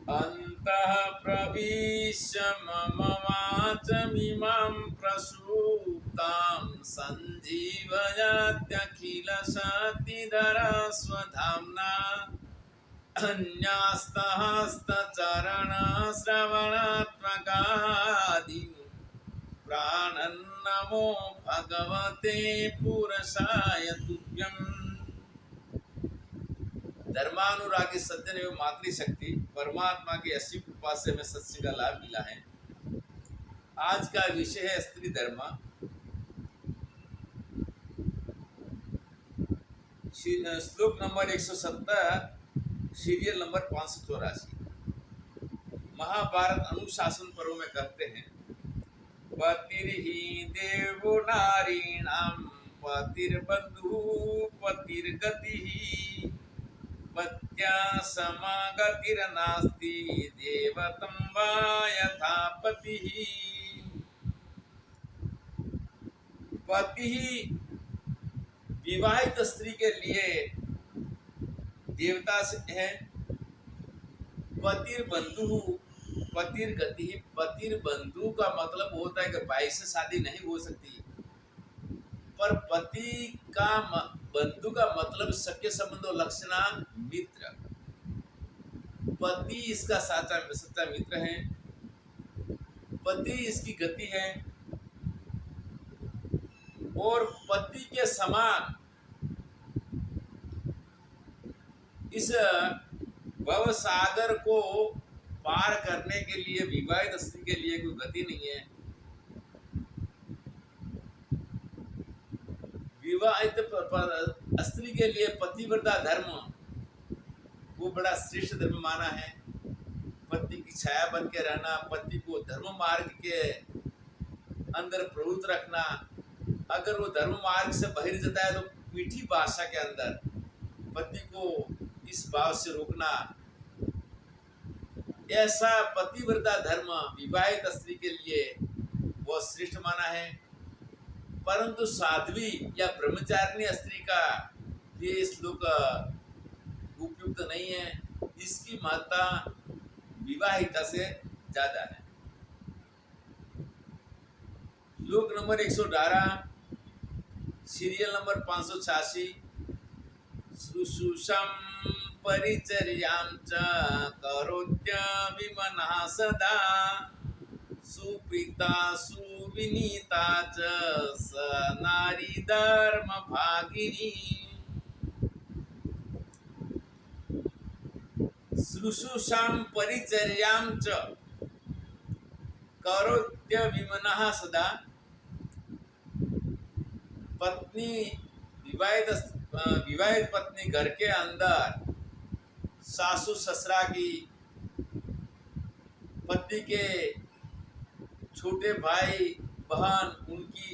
अन्तः प्रविश्य मम वाचमिमां प्रसूप्तां सञ्जीवयत्यखिलशक्तिधरा स्वधाम्ना अन्यास्तहस्तचरणश्रवणात्मकादीन् प्राणन्नमो भगवते पुरुषाय तुभ्यम्। धर्मानुरागी सज्जन एवं मातृशक्ति परमात्मा की असीम कृपा से हमें सत्संग का लाभ मिला है। आज का विषय है स्त्री धर्म। श्लोक नंबर 170, सीरियल नंबर 584। महाभारत अनुशासन पर्व में कहते हैं, पतिर्हि देवो नारीणां पतिर्बन्धु पतिर्गतिः पत्या समागतिर्नास्ति देवतं वा यथा पतिः। पति विवाहित स्त्री के लिए देवता है। पतिर्बंधु पतिर्गति। पतिर्बंधु का मतलब होता है कि भाई से शादी नहीं हो सकती, पर पति का बंधु का मतलब सख्य संबंध और लक्षणा मित्र। पति इसका सच्चा मित्र है, पति इसकी गति है, और पति के समान इस भवसागर को पार करने के लिए विवाहित स्त्री के लिए कोई गति नहीं है। विवाहित स्त्री के लिए पतिव्रता धर्म वो बड़ा श्रेष्ठ धर्म माना है। पति की छाया बन के रहना, पति को धर्म मार्ग के अंदर प्रवृत्त रखना। अगर वो धर्म मार्ग से बहिर जाता है तो मीठी भाषा के अंदर पति को इस भाव से रोकना। ऐसा पतिव्रता धर्म विवाहित स्त्री के लिए बहुत श्रेष्ठ माना है। परंतु साध्वी या ब्रह्मचारिणी स्त्री का ये श्लोक उपयुक्त नहीं है। इसकी महत्ता विवाहिता से ज्यादा है। श्लोक नंबर 118, सीरियल नंबर 586। शुश्रूषं परिचर्यां च करोत्य विमनः सदा सुप्रीता सुविनीता च स नारी धर्म भागिनी। शुश्रूषां परिचर्यां च करोत्य विमनः सदा। पत्नी विवाहित पत्नी घर के अंदर सासू ससुरा की, पति के छोटे भाई बहन उनकी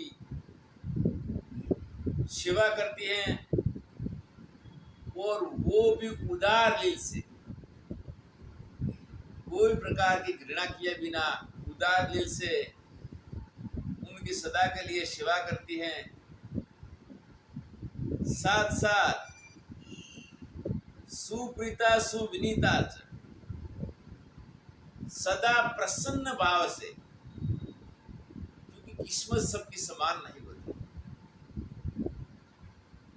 सेवा करती हैं, और वो भी उदार दिल से, कोई प्रकार की घृणा किए बिना उदार दिल से उनकी सदा के लिए सेवा करती हैं। साथ साथ सुप्रीता सुविनीता सदा प्रसन्न भाव से, क्योंकि किस्मत सबकी समान नहीं होती।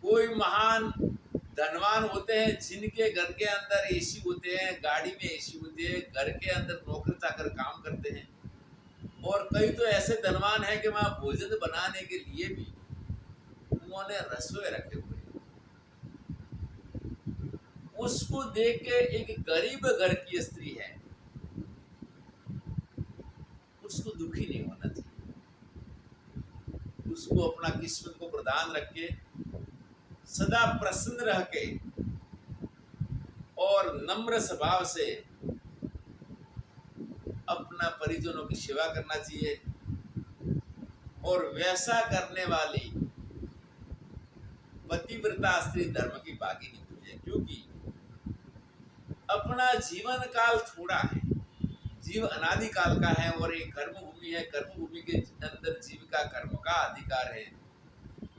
कोई महान धनवान होते हैं जिनके घर के अंदर एसी होते हैं, गाड़ी में एसी होती है, घर के अंदर नौकर चाकर काम करते हैं, और कई तो ऐसे धनवान हैं कि वहां भोजन बनाने के लिए भी उन्होंने रसोई रखे हुए। उसको देख के एक गरीब घर की स्त्री है, उसको दुखी नहीं होना चाहिए। उसको अपना किस्मत को प्रदान रख के, सदा प्रसन्न रह के और नम्र स्वभाव से अपना परिजनों की सेवा करना चाहिए। और वैसा करने वाली पतिव्रता स्त्री धर्म की भागिनी होती है, क्योंकि अपना जीवन काल थोड़ा है, जीव अनादि काल का है, और एक कर्मभूमि है। कर्मभूमि के अंदर जीव का कर्म का अधिकार है।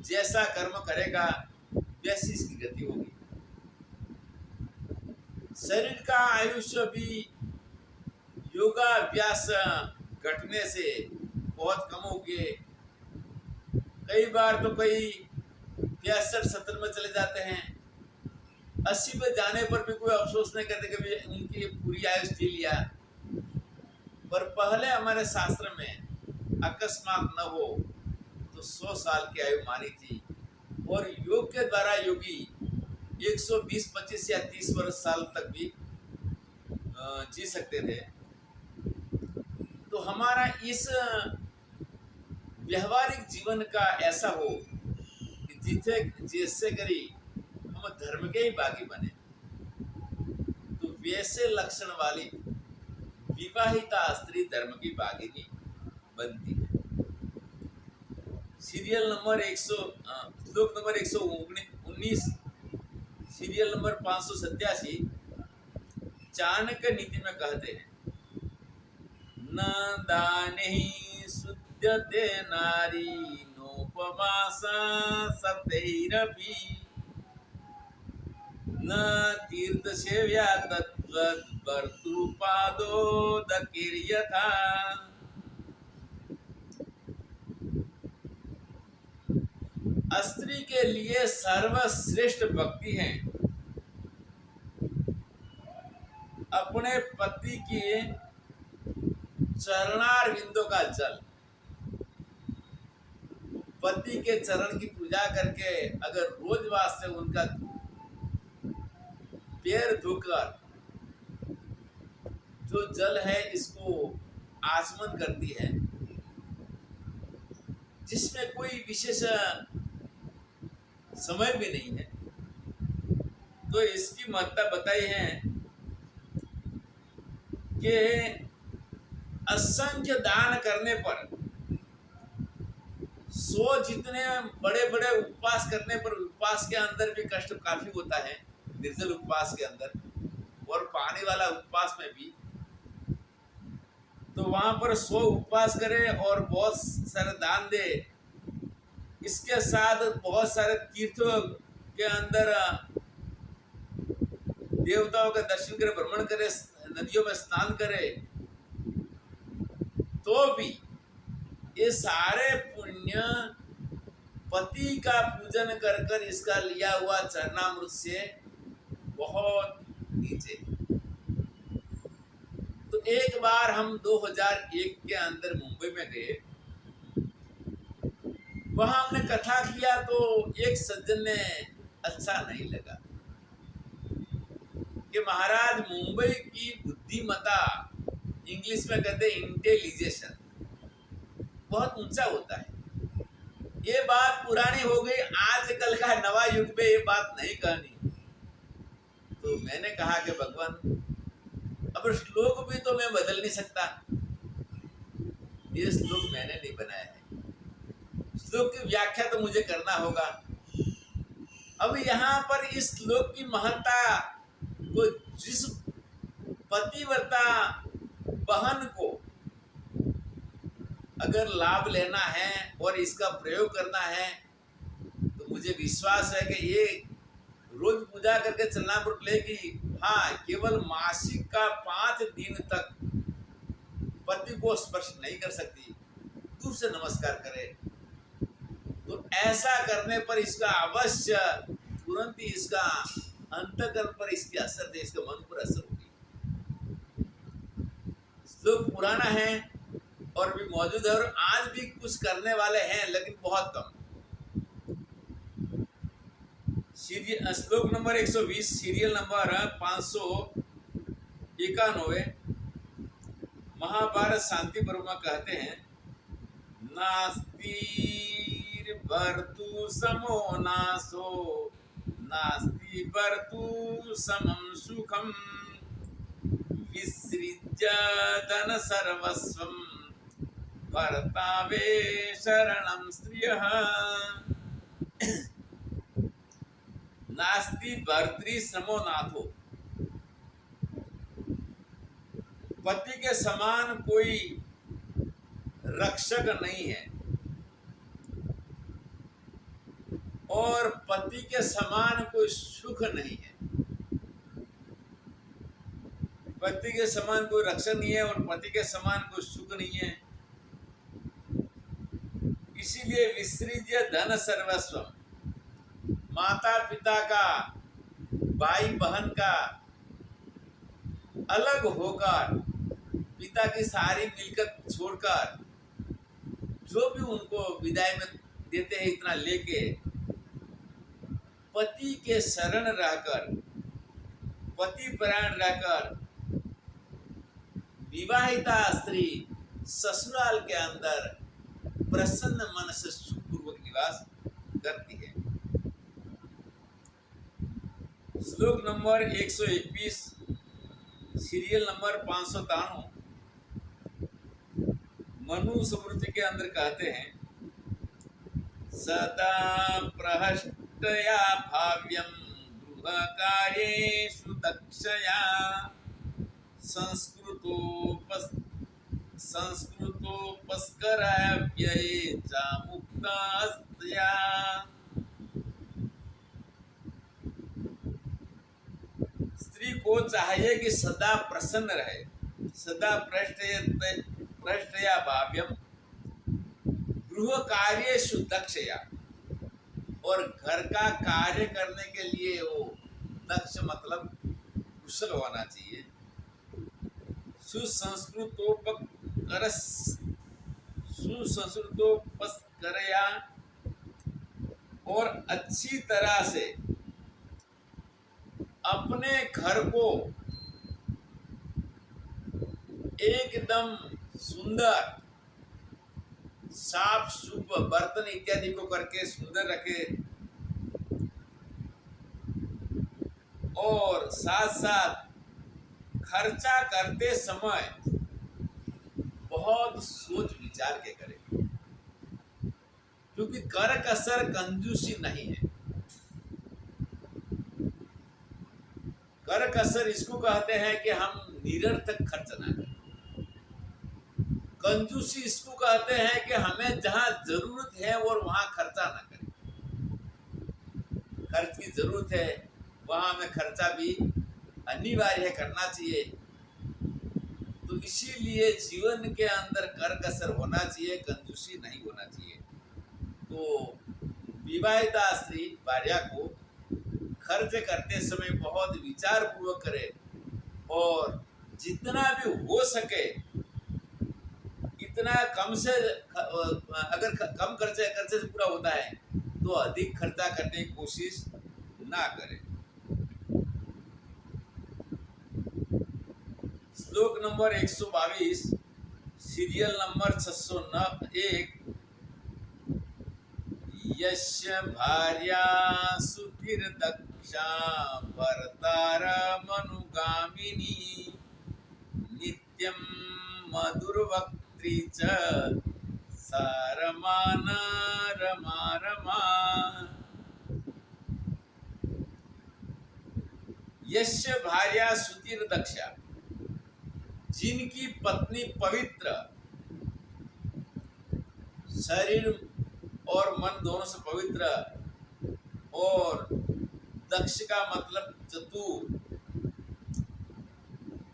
जैसा कर्म करेगा वैसी इसकी गति होगी। शरीर का आयुष्य भी योगाभ्यास घटने से बहुत कम हो गए। कई बार तो कई 65-70 में चले जाते हैं। 80 पे जाने पर भी कोई अफसोस नहीं करते कि भी उनकी पूरी आयु जी लिया। पर पहले हमारे शास्त्र में अकस्मात न हो तो 100 साल की आयु मानी थी, और योग के द्वारा योगी 120, 25 या 30 वर्ष साल तक भी जी सकते थे। तो हमारा इस व्यवहारिक जीवन का ऐसा हो कि जिससे करी हम धर्म के ही बागी बने, तो वैसे लक्षण वाली विवाहिता स्त्री धर्म की बागिनी बनती है। सीरियल नंबर 100, श्लोक नंबर 119, सीरियल नंबर 587 चाणक्य नीति में कहते हैं, न दाने शुद्धते नारी नोपवासा सतैरपि न तीर्थ सेव्या तद्वत् भर्तृपादोदकीर्यथा। स्त्री के लिए सर्वश्रेष्ठ भक्ति है अपने पति के चरणारविंदों का जल। पति के चरण की पूजा करके अगर रोज वास्ते उनका पैर धोकर जो जल है इसको आचमन करती है, जिसमें कोई विशेष समय भी नहीं है, तो इसकी महत्ता बताई है कि असंख्य दान करने पर 100 जितने बड़े बड़े उपवास करने पर, उपवास के अंदर भी कष्ट काफी होता है, निर्जल उपवास के अंदर और पानी वाला उपवास में भी, तो वहां पर 100 उपवास करे और बहुत सारे दान दे, इसके साथ बहुत सारे तीर्थों के अंदर देवताओं का दर्शन करे, भ्रमण करे, नदियों में स्नान करे, तो भी ये सारे पुण्य पति का पूजन कर कर इसका लिया हुआ चरणामृत से बहुत नीचे। तो एक बार हम 2001 के अंदर मुंबई में गए, वहां हमने कथा किया तो एक सज्जन ने अच्छा नहीं लगा कि महाराज मुंबई की बुद्धिमत्ता, इंग्लिश में कहते हैं इंटेलिजेशन, बहुत ऊंचा होता है। ये बात पुरानी हो गई, आजकल का नवा युग में ये बात नहीं कहनी। तो मैंने कहा कि भगवान अब श्लोक भी तो मैं बदल नहीं सकता, ये श्लोक मैंने नहीं बनाया है, श्लोक की व्याख्या तो मुझे करना होगा। अब यहाँ पर इस श्लोक की महत्ता को, जिस पतिव्रता बहन को अगर लाभ लेना है और इसका प्रयोग करना है, तो मुझे विश्वास है कि ये रोज पूजा करके चरणामृत लेगी, हाँ, केवल मासिक का 5 दिन तक पति को स्पर्श नहीं कर सकती, दूर से नमस्कार करे, तो ऐसा करने पर इसका अवश्य तुरंत ही इसका अंतःकरण पर इसकी असर है, इसके मन पर असर होगी। श्लोक पुराना है और भी मौजूद है, और आज भी कुछ करने वाले हैं लेकिन बहुत कम। श्लोक नंबर 120, सीरियल नंबर 591, महाभारत शांति पर्व में कहते हैं, नास्ति भर्तु समो नासो नास्ति भर्तु समं सुखम विसृज्य धन सर्वस्वं भर्तावे शरणं स्त्रियः। नास्ति भर्तृ समो नाथो, पति के समान कोई रक्षक नहीं है और पति के समान कोई सुख नहीं है। पति के समान कोई रक्षण नहीं है और पति के समान कोई सुख नहीं है। इसीलिए विसृज्य धन सर्वस्व, माता पिता का, भाई बहन का अलग होकर, पिता की सारी मिलकत छोड़कर, जो भी उनको विदाई में देते हैं इतना लेके, पति के शरण रहकर, पति परायण रहकर, विवाहिता स्त्री ससुराल के अंदर प्रसन्न मन से सुखपूर्वक निवास करती है। श्लोक नंबर 121, सीरियल नंबर 593, मनु स्मृति के अंदर कहते हैं, सदा प्रहष्टया भाव्यम गृह कार्येषु दक्षया संस्कृतोपस्कराव्यये च मुक्तास्त्या। स्त्री को चाहिए कि सदा प्रसन्न रहे, सदा प्रष्टया भाव्यम गृह कार्येषु दक्षया, और घर का कार्य करने के लिए वो दक्ष मतलब कुशल होना चाहिए। सुसंस्कृतोपस्करया, और अच्छी तरह से अपने घर को एकदम सुंदर, साफ सुफ बर्तन इत्यादि को करके सुंदर रखे, और साथ साथ खर्चा करते समय बहुत सोच विचार के करे, क्योंकि कर कसर कंजूसी नहीं है। कर कसर इसको कहते हैं कि हम निरर्थक खर्च ना करें। कंजूसी इसको कहते हैं कि हमें जहां जरूरत है और वहां खर्चा ना करें। खर्च की जरूरत है वहां हमें खर्चा भी अनिवार्य है, करना चाहिए। तो इसीलिए जीवन के अंदर कर कसर होना चाहिए, कंजूसी नहीं होना चाहिए। तो विवाहिता स्त्री भार्या को खर्च करते समय बहुत विचार पूर्वक करे, और जितना भी हो सके इतना कम से, अगर कम खर्चे से पूरा होता है तो अधिक खर्चा करने की कोशिश ना करे। श्लोक नंबर 122, सीरियल नंबर 601, यस्य भार्या सुतिर्दक्षा भर्तारमनुगामिनी नित्यं मधुरवक्त्री च सा रमाना रमा रमा। यस्य भार्या सुतिर्दक्षा, जिनकी पत्नी पवित्र, शरीर और मन दोनों से पवित्र, और दक्ष का मतलब चतुर,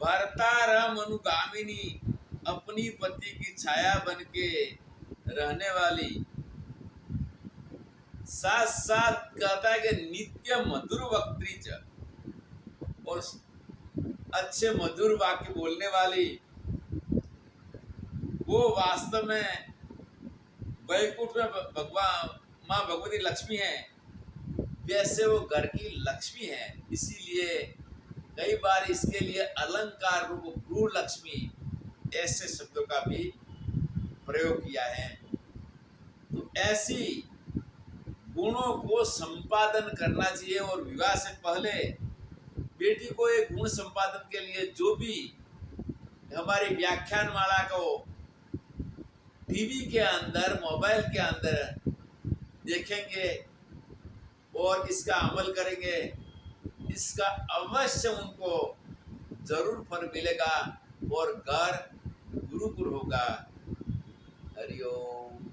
भर्तारम अनुगामिनी, अपनी पति की छाया बन के रहने वाली, साथ साथ कहता है कि नित्य मधुर वक्त्री च, और अच्छे मधुर वाक्य बोलने वाली, वो वास्तव में वैकुंठ में भगवान माँ भगवती लक्ष्मी है, वैसे वो घर की लक्ष्मी है। इसीलिए कई बार इसके लिए अलंकार रूप गृह लक्ष्मी ऐसे शब्दों का भी प्रयोग किया है। तो ऐसी गुणों को संपादन करना चाहिए, और विवाह से पहले बेटी को एक गुण संपादन के लिए जो भी हमारी व्याख्यान माला को टीवी के अंदर, मोबाइल के अंदर देखेंगे और इसका अमल करेंगे, इसका अवश्य उनको जरूर फल मिलेगा और घर गुरुकुल होगा। हरिओम।